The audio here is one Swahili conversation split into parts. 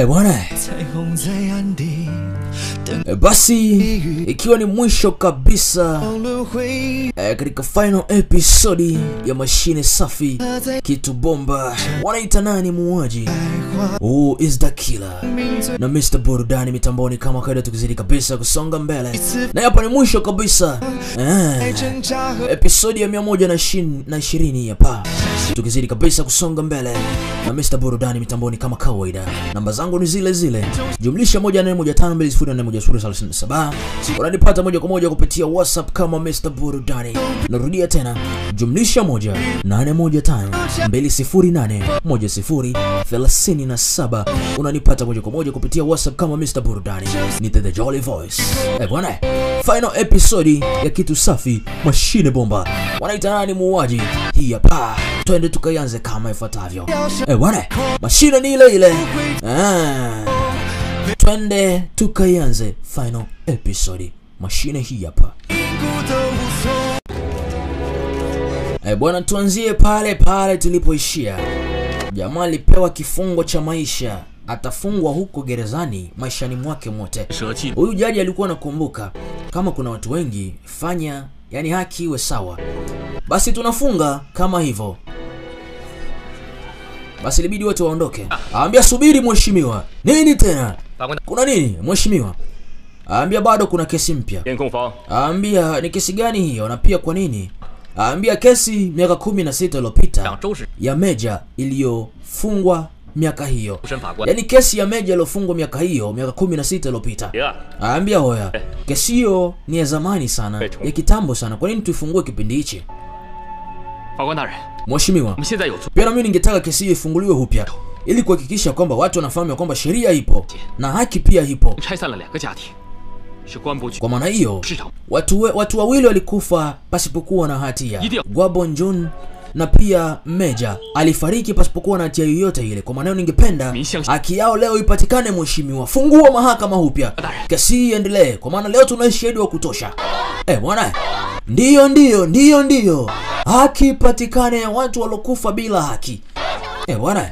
Bwana, basi ikiwa ni mwisho kabisa katika final episode ya mashine safi kitu bomba, wanaita nani muuaji, who is the killer, na Mr. Burudani mitamboni kama kawaida, tukizidi kabisa kusonga mbele. Na hapa ni mwisho kabisa episode ya 120 hapa, tukizidi kabisa kusonga mbele na Mr. Burudani mitamboni kama kawaida. Namba zangu ni zile zile, jumlisha 1415204037. Unanipata moja kwa moja kupitia WhatsApp kama Mr. Burudani. Narudia tena, jumlisha 1815208137. Unanipata moja kwa moja kupitia WhatsApp kama Mr. Burudani. Ni The Jolly Voice. Bwana, final episode ya kitu safi mashine bomba, wanaita nani muuaji, hii hapa. Twende tukaanze kama ifuatavyo. Bwana, mashine ni ile ile. Twende tukaanze final episode mashine hii hapa. Bwana, tuanzie pale tulipoishia. Jamaa alipewa kifungo cha maisha, atafungwa huko gerezani maishani mwake mote. Huyu jaji alikuwa anakumbuka kama kuna watu wengi, fanya yani haki iwe sawa, basi tunafunga kama hivyo. Basi ilibidi watu waondoke. Aambia subiri mheshimiwa. Nini tena? Kuna nini mheshimiwa? Aambia bado kuna kesi mpya. Aambia ni kesi gani hiyo na pia kwa nini? Aambia kesi miaka 16 iliyopita ya Meja iliyofungwa miaka hiyo. Yani kesi ya Meja iliyofungwa miaka hiyo miaka 16 iliyopita. Aambia hoya, kesi hiyo ni ya zamani sana, ya kitambo sana. Kwa nini tuifungue kipindi hichi? Mheshimiwa, pia na mimi ningetaka kesi hiyo ifunguliwe upya ili kuhakikisha kwamba watu wanafahamu kwamba sheria ipo na haki pia ipo. Kwa maana hiyo watu wawili walikufa pasipokuwa na hatia. Guabonjun na pia Meja alifariki pasipokuwa na hatia yoyote ile. Kwa maana hiyo ningependa haki yao leo ipatikane mheshimiwa. Fungua mahakama upya, kesi hii iendelee, kwa maana leo tuna shahidi wa kutosha. Bwana, ndio haki patikane ya watu walokufa bila haki. Bwana,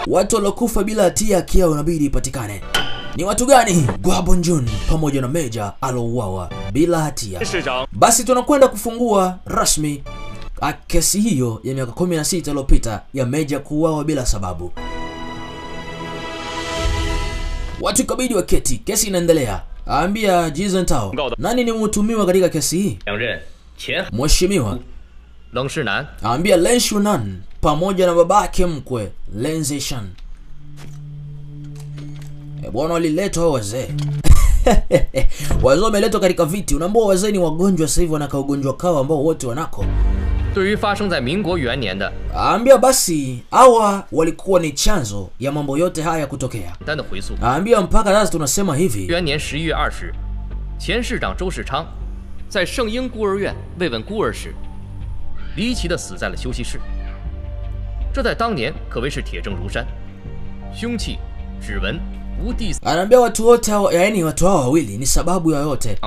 watu walokufa bila hatia haki yao inabidi ipatikane. Ni watu gani? Guabonjun pamoja na Meja alouawa bila hatia. Basi tunakwenda kufungua rasmi kesi hiyo ya miaka 16 iliyopita ya Meja kuuawa bila sababu. Watu kabidi waketi, kesi inaendelea. Aambia Jizen Tao, nani ni mtuhumiwa katika kesi hii? Mheshimiwa, Leng Shinan. Aambia Leng Shinan pamoja na babake mkwe Leng Zishan. Bwana, waliletwa wazee. Wazee wameletwa katika viti. Unaambia wazee ni wagonjwa sasa hivi, wanaka ugonjwa kao ambao wote wanako. Aambia basi hawa walikuwa ni chanzo ya mambo yote haya kutokea. Aambia mpaka sasa tunasema hivi. 元年11月20日，前市长周世昌在圣婴孤儿院慰问孤儿时，离奇地死在了休息室。这在当年可谓是铁证如山，凶器、指纹无第三。 Anaambia watu wote yaani watu hao wawili ni sababu yoyote.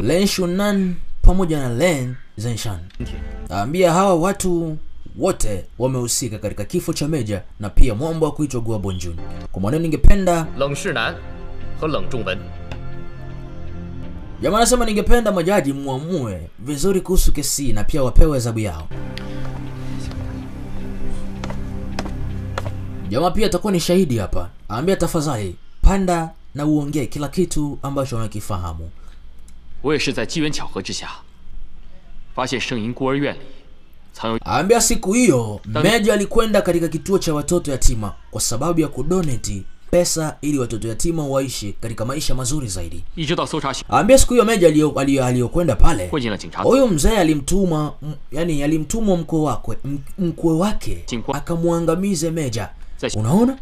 Leng Shinan pamoja na Leng Zishan. Aambia hawa watu wote wamehusika katika kifo cha Meja na pia mwamba wa kuitwa Guabonjun. Kwa maana ningependa Leng Shinan na Leng Zhongwen. Jamaa anasema ningependa majaji muamue vizuri kuhusu kesi na pia wapewe adhabu yao. Jamaa pia atakuwa ni shahidi hapa. Aambia tafadhali panda na uongee kila kitu ambacho unakifahamu. 我也是在机缘巧合之下发现圣婴孤儿院里藏有。 Aambia siku hiyo Meja alikwenda katika kituo cha watoto yatima kwa sababu ya kudonate pesa ili watoto yatima waishi katika maisha mazuri zaidi. Aambia siku hiyo Meja aliyokwenda pale, huyo mzee alimtuma, yani alimtumwa mkwe wake akamwangamize Meja. Unaona?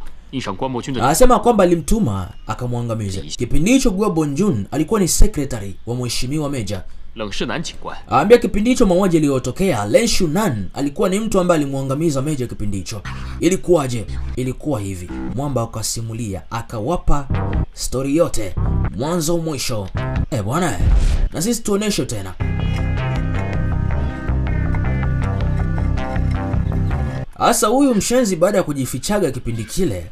Anasema kwamba alimtuma akamwangamize. Kipindi hicho Guabonjun alikuwa ni secretary wa mheshimiwa Meja. Aambia kipindi hicho mauaji yaliyotokea, Leng Shinan alikuwa ni mtu ambaye alimwangamiza Meja kipindi hicho. Ilikuwaje? Ilikuwa hivi. Mwamba akasimulia, akawapa story yote mwanzo mwisho. Bwana, na sisi tuoneshe tena. Asa huyu mshenzi baada ya kujifichaga kipindi kile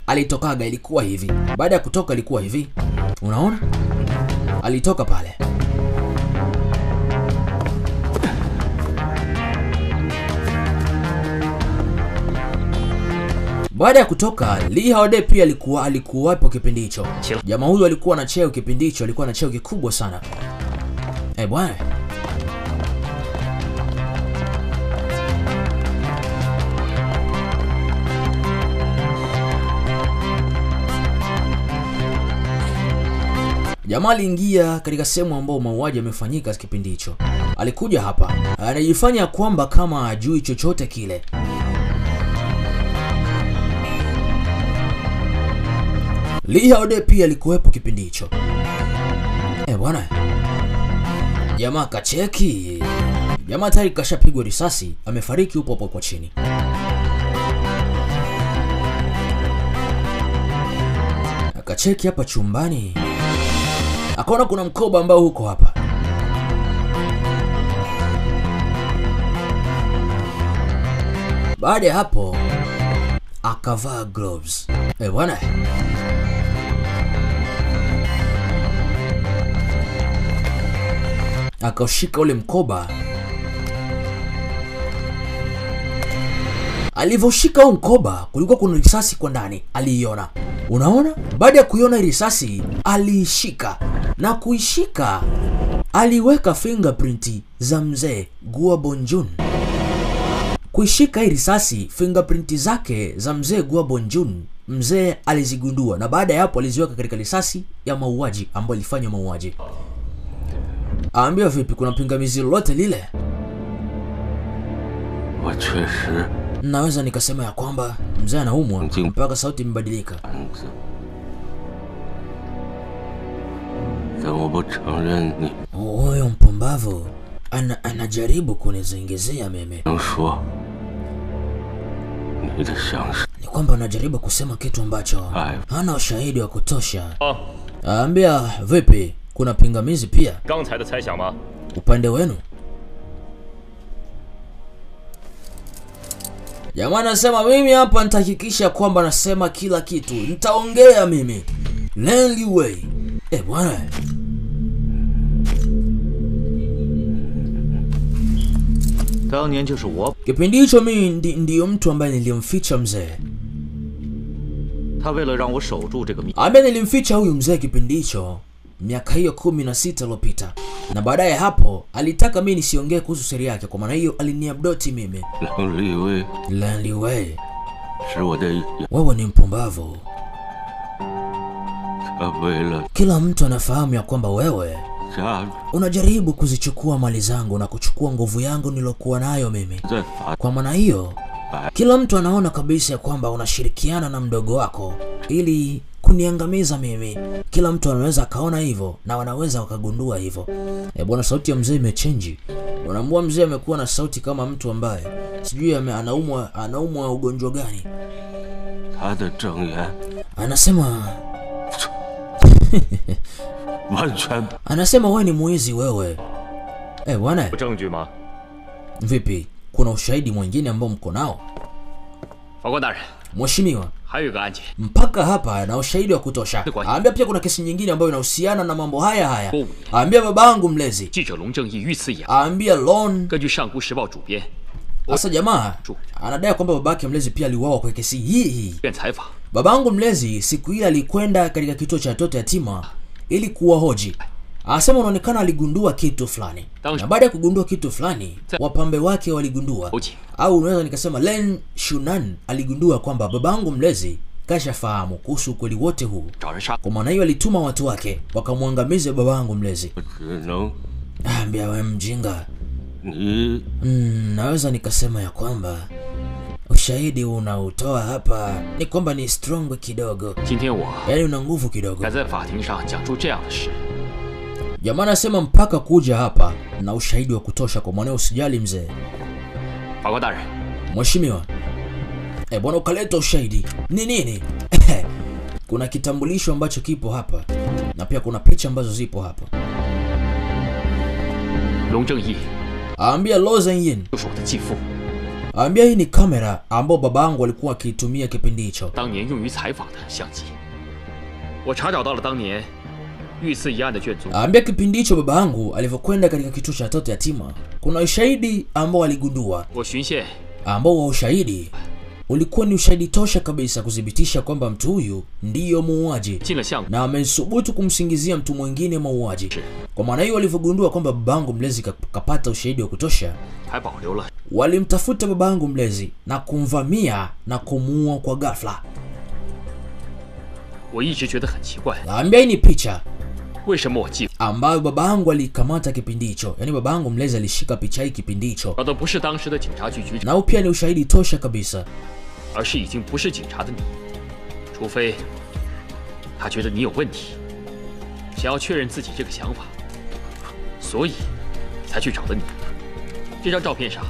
alitokaga, ilikuwa hivi. Baada ya kutoka ilikuwa hivi. Unaona? Alitoka pale. Baada ya kutoka, Lee Hao-dae pia alikuwa hapo kipindi hicho. Jamaa huyu alikuwa na cheo kipindi hicho, alikuwa na cheo kikubwa sana. Bwana. Jamaa aliingia katika sehemu ambayo mauaji yamefanyika kipindi hicho. Alikuja hapa, anajifanya kwamba kama ajui chochote kile. Lee Hao-dae pia alikuwepo kipindi hicho. Bwana. Jamaa kacheki. Jamaa tayari kashapigwa risasi, amefariki upo hapo kwa chini. Akacheki hapa chumbani. Akaona kuna mkoba ambao huko hapa. Baada ya hapo akavaa gloves. Bwana. Akaushika ule mkoba. Alivyoshika huo mkoba kulikuwa kuna risasi kwa ndani, aliiona. Unaona? Baada ya kuiona risasi, aliishika. Na kuishika, aliweka fingerprint za mzee Guo Bonjun. Kuishika hii risasi, fingerprint zake za mzee Guo Bonjun, mzee alizigundua, na baada ya hapo aliziweka katika risasi ya mauaji ambayo ilifanywa mauaji. Aambia vipi, kuna pingamizi lolote lile? Naweza nikasema ya kwamba mzee anaumwa mpaka sauti imebadilika. Huyo mpumbavu anajaribu kunizingizia mimi. Ni kwamba anajaribu kusema kitu ambacho hana ushahidi wa kutosha. Aambia vipi, kuna pingamizi pia upande wenu? Jamaa anasema mimi hapa nitahakikisha kwamba nasema kila kitu. Nitaongea mimi. Len Wei. Bwana. Kipindi hicho mimi ndiyo mtu ambaye nilimficha mzee. Ambaye nilimficha huyu mzee kipindi hicho miaka hiyo 16 iliyopita. Na baadaye hapo alitaka mimi nisiongee kuhusu siri yake, kwa maana hiyo aliniabdoti mimi. Len Wei. Wewe ni mpumbavu. Kila mtu anafahamu ya kwamba wewe unajaribu kuzichukua mali zangu na kuchukua nguvu yangu nilokuwa nayo mimi. Kwa maana hiyo kila mtu anaona kabisa ya kwamba unashirikiana na mdogo wako ili kuniangamiza mimi. Kila mtu anaweza kaona hivyo na wanaweza wakagundua hivyo. Bwana, sauti ya mzee imechange. Unaambua mzee amekuwa na sauti kama mtu ambaye sijui anaumwa ugonjwa gani. Anasema anasema wewe ni mwizi wewe. Bwana. Vipi? Kuna ushahidi mwingine ambao mko nao? Mheshimiwa, mpaka hapa na ushahidi wa kutosha. Aambia pia kuna kesi nyingine ambayo inahusiana na mambo haya. Aambia babangu mlezi. Aambia Lon. Sasa jamaa anadai kwamba babake mlezi pia aliuawa kwa kesi hii. Babangu mlezi siku ile alikwenda katika kituo cha watoto yatima ili kuwahoji. Anasema unaonekana aligundua kitu fulani. Na baada ya kugundua kitu fulani, wapambe wake waligundua. Au unaweza nikasema Len Shunan aligundua kwamba babangu mlezi kashafahamu kuhusu ukweli wote huu. Kwa maana hiyo alituma watu wake wakamwangamize babangu mlezi. Ambia wewe mjinga. Naweza nikasema ya kwamba ushahidi unaotoa hapa ni kwamba ni strong kidogo. Yaani una nguvu kidogo. Jamaa anasema mpaka kuja hapa na ushahidi wa kutosha, kwa maana usijali mzee. Mheshimiwa. Bwana ukaleta ushahidi. Ni nini? Kuna kitambulisho ambacho kipo hapa na pia kuna picha ambazo zipo hapa. Aambia Lo Zhenyin. Ambia hii ni kamera ambayo babangu alikuwa akiitumia kipindi hicho. 当年用于采访的相机。我查找到了当年遇刺一案的卷宗。 Ambia kipindi hicho babangu alivyokwenda katika kituo cha watoto yatima, kuna ushahidi ambao aligundua. 我循线 ambao wa ushahidi ulikuwa ni ushahidi tosha kabisa kudhibitisha kwamba mtu huyu ndiyo muuaji na amesubutu kumsingizia mtu mwingine mauaji. Kwa maana hiyo walivyogundua kwamba babangu mlezi kapata ushahidi wa kutosha, walimtafuta babangu mlezi na kumvamia na kumuua kwa ghafla. 我一直觉得很奇怪。 Ambia ni picha 为什么我记 ambayo babangu alikamata kipindi hicho. Yaani babangu mlezi alishika picha hii kipindi hicho. 找的不是当时的警察局局长， na pia ni ushahidi tosha kabisa. 而是已经不是警察的你，除非他觉得你有问题，想要确认自己这个想法，所以才去找的你。这张照片上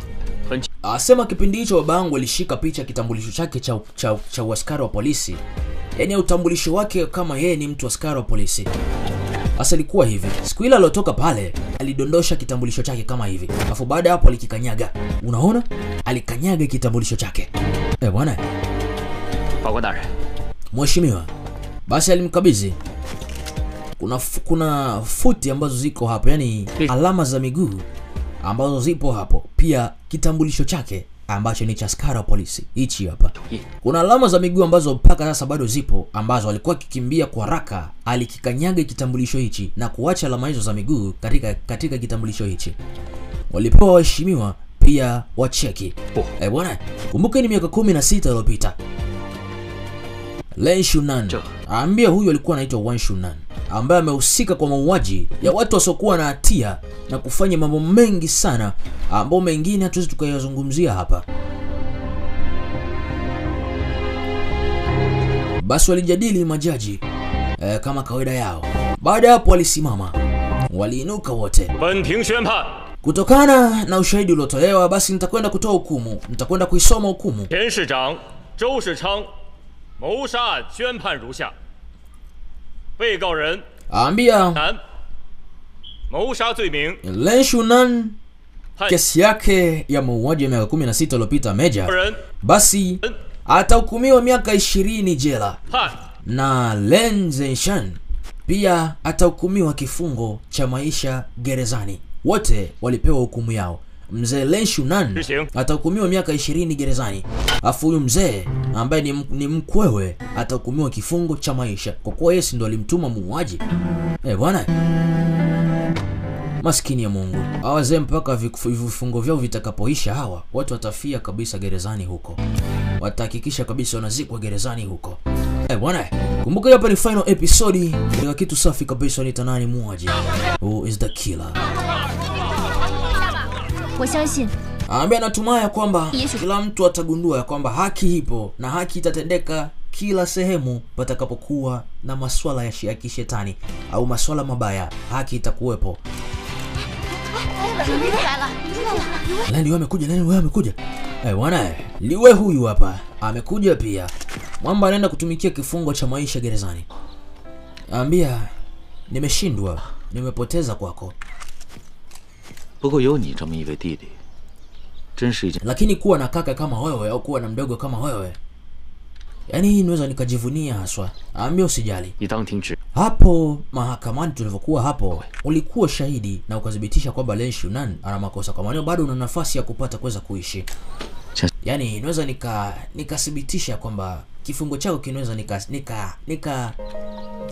很 asema kipindi hicho babangu alishika picha kitambulisho chake cha askari wa polisi. Yaani utambulisho wake kama yeye ni mtu askari wa polisi. Asa ilikuwa hivi. Siku ile aliyotoka pale alidondosha kitambulisho chake kama hivi. Alafu baada hapo alikikanyaga. Unaona? Alikanyaga kitambulisho chake. Bwana. Mheshimiwa. Basi alimkabidhi. Kuna futi ambazo ziko hapo, yani alama za miguu ambazo zipo hapo. Pia kitambulisho chake ambacho ni cha askari wa polisi. Hichi hapa. Kuna alama za miguu ambazo mpaka sasa bado zipo, ambazo alikuwa akikimbia kwa haraka, alikikanyaga kitambulisho hichi na kuacha alama hizo za miguu katika kitambulisho hichi. Walipewa waheshimiwa pia wacheki. Bwana, kumbuka ni miaka 16 iliyopita. Len Shunan, ambia huyu alikuwa anaitwa Wan Shunan, ambaye amehusika kwa mauaji ya watu wasiokuwa na hatia na kufanya mambo mengi sana ambao mengine hatuwezi tukayazungumzia hapa. Basi walijadili majaji kama kawaida yao. Baada hapo walisimama, waliinuka wote. Kutokana na ushahidi uliotolewa, basi nitakwenda kutoa hukumu, nitakwenda kuisoma hukumu. 前市长周世昌 谋杀案宣判如下：被告人 ambia 男，谋杀罪名 Len Shunan kesi yake ya mauaji ya miaka 16 iliyopita meja, basi atahukumiwa miaka 20 jela. Na Len Zenshan pia atahukumiwa kifungo cha maisha gerezani. Wote walipewa hukumu yao. Mzee Len Shunan atahukumiwa miaka 20 gerezani. Afu huyu mzee ambaye ni mkwewe atahukumiwa kifungo cha maisha kwa kuwa yeye ndo alimtuma muuaji. Bwana. Maskini ya Mungu. Hawa wazee mpaka vifungo vyao vitakapoisha, hawa watu watafia kabisa gerezani huko. Watahakikisha kabisa wanazikwa gerezani huko. Bwana, kumbuka hapa ni final episode katika kitu safi kabisa. Ni nani muuaji? Who is the killer? Ambia natumai kwamba kila mtu atagundua ya kwamba haki ipo na haki itatendeka kila sehemu patakapokuwa na masuala ya kishetani au masuala mabaya, haki itakuwepo. Nani wewe amekuja? Nani wewe amekuja? Bwana, Liwe huyu hapa amekuja pia. Mwamba anaenda kutumikia kifungo cha maisha gerezani. Ambia nimeshindwa, nimepoteza kwako. Lakini kuwa na kaka kama wewe au kuwa na mdogo kama wewe, yani naweza nikajivunia haswa. Ambia usijali. Hapo mahakamani tulivyokuwa hapo, ulikuwa shahidi na ukadhibitisha kwamba Len Shunan ana makosa. Kwa maana bado una nafasi ya kupata kuweza kuishi. Yani naweza nikathibitisha kwamba kifungo chako kinaweza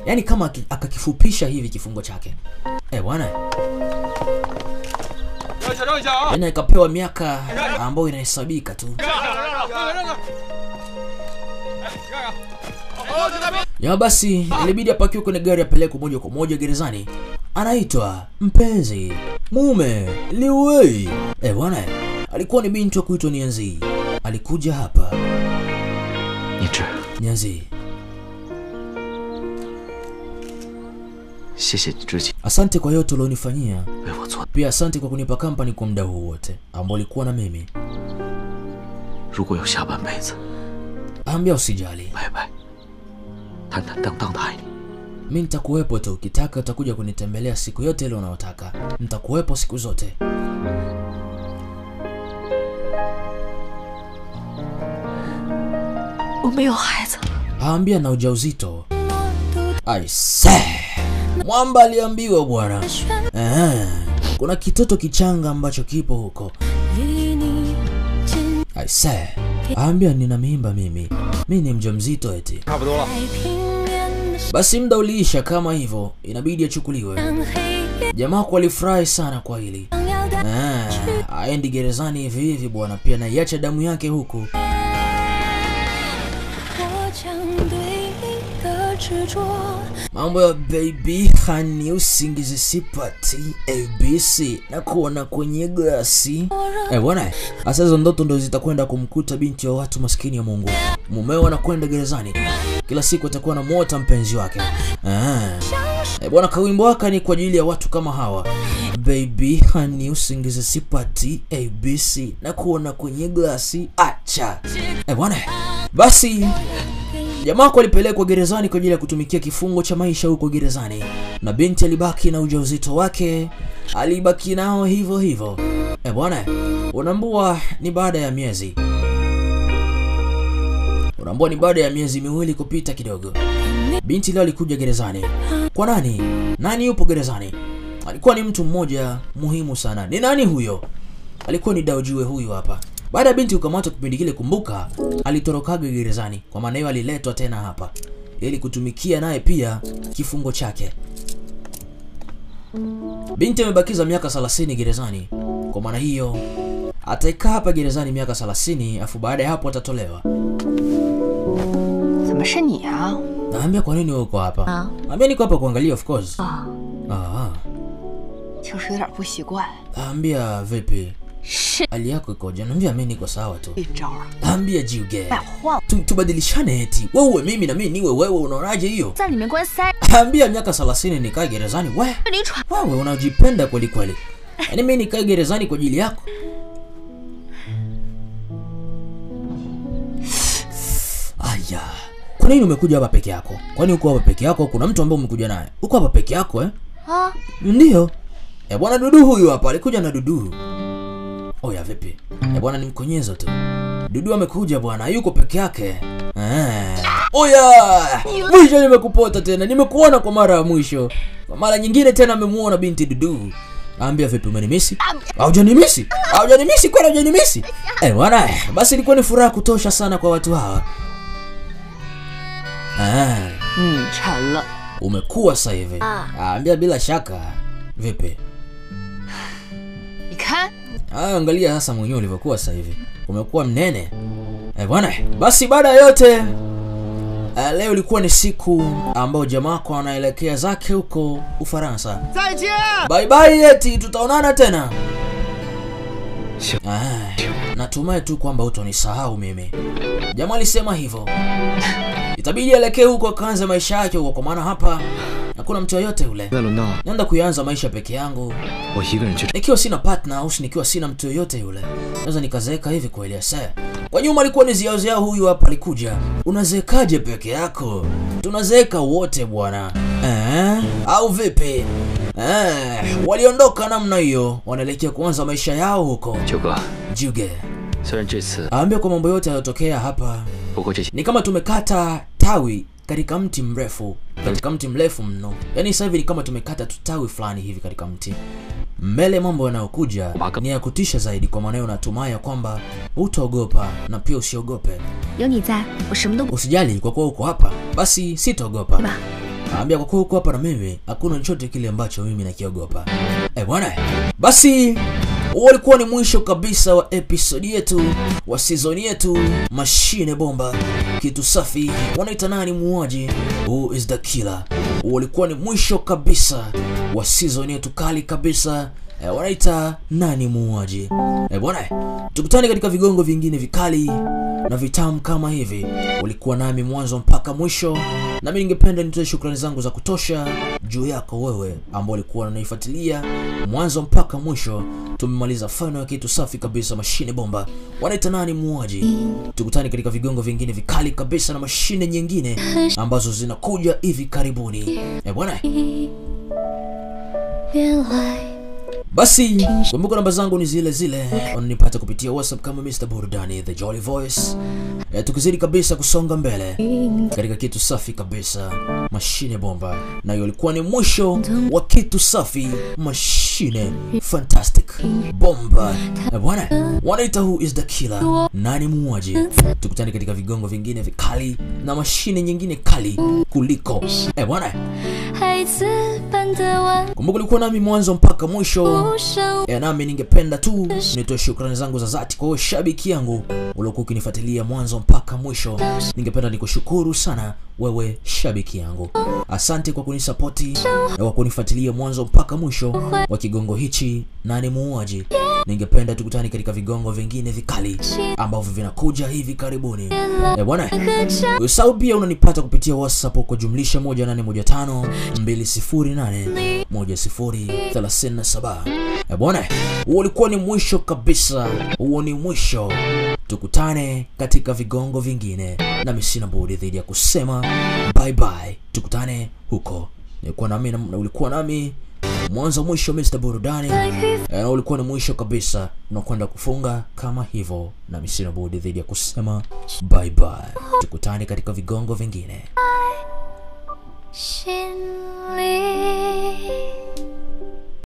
yani kama akakifupisha hivi kifungo chake. Bwana. Yana ikapewa miaka ambayo inahesabika tu. Ya basi ilibidi apakiwe kwenye gari apeleke moja kwa moja gerezani. Anaitwa mpenzi mume Liwei. Bwana, alikuwa ni binti wa kuitwa Nianzi. Alikuja hapa. Nianzi. Asante kwa yote ulionifanyia. Pia asante kwa kunipa company kwa muda huu wote ambao ulikuwa na mimi. Ambia usijali. Mimi nitakuwepo tu, ukitaka utakuja kunitembelea siku yote ile unayotaka. Nitakuwepo siku zote. Aambia na ujauzito. Aise, mwamba aliambiwa bwana. Kuna kitoto kichanga ambacho kipo huko. Aise, aambia nina mimba mimi ni mjamzito eti. Basi muda uliisha kama hivyo, inabidi achukuliwe. Jamaa walifurahi sana kwa hili. Aendi gerezani hivi hivi bwana, pia na iacha damu yake huku. Mambo ya baby honey, usingizi sipati ABC na kuona kwenye glasi. Bwana, sasa hizo ndoto ndo zitakwenda kumkuta binti wa watu maskini ya Mungu. Mumeo anakwenda gerezani, kila siku atakuwa na muota mpenzi wake. Bwana, kawimbo wake ni kwa ajili ya watu kama hawa. Baby honey, usingizi sipati ABC na kuona kwenye glasi. Acha. Bwana, basi jamaa alipelekwa gerezani kwa ajili ya kutumikia kifungo cha maisha huko gerezani, na binti alibaki na ujauzito wake, alibaki nao hivyo hivyo. Bwana, unaambua ni baada ya miezi. Unaambua ni baada ya miezi miwili kupita kidogo. Binti leo alikuja gerezani. Kwa nani? Nani yupo gerezani? Alikuwa ni mtu mmoja muhimu sana. Ni nani huyo? Alikuwa ni Daojue huyu hapa. Baada ya binti kukamatwa kipindi kile, kumbuka, alitorokaga gerezani. Kwa maana hiyo aliletwa tena hapa ili kutumikia naye pia kifungo chake. Binti amebakiza miaka 30 gerezani. Kwa maana hiyo ataikaa hapa gerezani miaka 30, afu baada ya hapo atatolewa. Naambia kwa nini uko hapa? Naambia niko hapa kuangalia, of course. Naambia vipi? Ali yako ikoje? Naambia mimi niko sawa tu. Naambia Jiuge, tubadilishane eti. Wewe mimi na mimi niwe wewe, unaonaje hiyo? Naambia miaka 30 nikaa gerezani. Wewe unajipenda kweli kweli. Yaani mimi nikaa gerezani kwa ajili yako? Aya. Kwa nini umekuja hapa peke yako? Kwani uko hapa peke yako? Kuna mtu ambaye umekuja naye? Uko hapa peke yako Ndio. Bwana Dudu huyu hapa alikuja na Dudu. Oya vipi? Bwana ni mkonyezo tu. Dudu amekuja bwana, yuko peke yake. Oya! Mwisho nimekupota tena. Nimekuona kwa mara ya mwisho. Kwa mara nyingine tena amemuona binti Dudu. Naambia vipi, umenimisi? Haujanimisi? Haujanimisi kwani haujanimisi? Bwana, basi ilikuwa ni furaha kutosha sana kwa watu hawa. Umekuwa sasa hivi. Naambia bila shaka. Vipi? Angalia sasa mwenyewe ulivyokuwa sasa hivi. Umekuwa mnene. Bwana, basi baada ya yote, leo ilikuwa ni siku ambayo jamaa kwa anaelekea zake huko Ufaransa. Bye bye eti, tutaonana tena. Natumai tu kwamba utonisahau mimi. Jamaa alisema hivyo. Itabidi aelekee huko kaanze maisha yake huko, kwa maana hapa hakuna mtu yote yule. Naenda kuanza maisha peke yangu. Nikiwa sina partner au nikiwa sina mtu yote yule. Naweza nikazeeka hivi kweli asa. Kwa nyuma alikuwa ni ziao huyu hapa alikuja. Unazeekaje peke yako? Tunazeeka wote bwana. Au vipi? Waliondoka namna hiyo, wanaelekea kuanza maisha yao huko. Jiuge. Aambia kwa mambo yote yanayotokea hapa ni kama tumekata tawi katika mti mrefu. Katika mti mrefu mno. Yaani sasa hivi ni kama tumekata tutawi fulani hivi katika mti. Mbele mambo yanayokuja ni ya kutisha zaidi, kwa maana unatumai kwamba utaogopa na pia usiogope. Usijali kwa kuwa uko hapa, basi sitaogopa. Naambia kwa kuwa uko hapa na mimi, hakuna chochote kile ambacho mimi nakiogopa. Bwana, basi ulikuwa ni mwisho kabisa wa episode yetu, wa season yetu Mashine Bomba. Kitu safi, wanaita nani muuaji? Who is the killer? Ulikuwa ni mwisho kabisa wa season yetu kali kabisa, wanaita nani muuaji? Bwana, tukutane katika vigongo vingine vikali na vitamu kama hivi. Ulikuwa nami mwanzo mpaka mwisho, na mimi ningependa nitoe shukrani zangu za kutosha juu yako wewe ambao ulikuwa unanifuatilia mwanzo mpaka mwisho. Tumemaliza final ya kitu safi kabisa, Mashine Bomba. Wanaita nani muuaji? Tukutane katika vigongo vingine vikali kabisa na mashine nyingine ambazo zinakuja hivi karibuni. Bwana, Basi kumbuka namba zangu ni zile zile, unanipata kupitia WhatsApp kama Mr. Burudani the Jolly Voice. Tukizidi kabisa kusonga mbele katika kitu safi kabisa, mashine bomba, na hiyo ilikuwa ni mwisho wa kitu safi, mashine fantastic bomba. Bwana, wanaita who is the killer, nani muuaji? Tukutane katika vigongo vingine vikali na mashine nyingine kali kuliko. Bwana, kumbuka ulikuwa nami mwanzo mpaka mwisho. Nami ningependa tu nitoe shukrani zangu za dhati kwa shabiki yangu uliokuwa ukinifuatilia mwanzo mpaka mwisho. Ningependa nikushukuru sana wewe shabiki yangu. Asante kwa kunisupporti na kwa kunifuatilia mwanzo mpaka mwisho wa kigongo hichi nani muuaji. Ningependa tukutane katika vigongo vingine vikali ambavyo vinakuja hivi karibuni. Bwana, usahau pia unanipata kupitia WhatsApp kwa jumlisha 181520811037. Bwana, huo ulikuwa ni mwisho kabisa. Huo ni mwisho. Tukutane katika vigongo vingine, na mimi sina budi zaidi ya kusema bye bye. Tukutane huko. Ulikuwa nami mwanzo mwisho Mr. Burudani, na ulikuwa ni mwisho kabisa. Unakwenda kufunga kama hivyo, na mimi sina budi zaidi ya kusema bye bye. Tukutane katika vigongo vingine.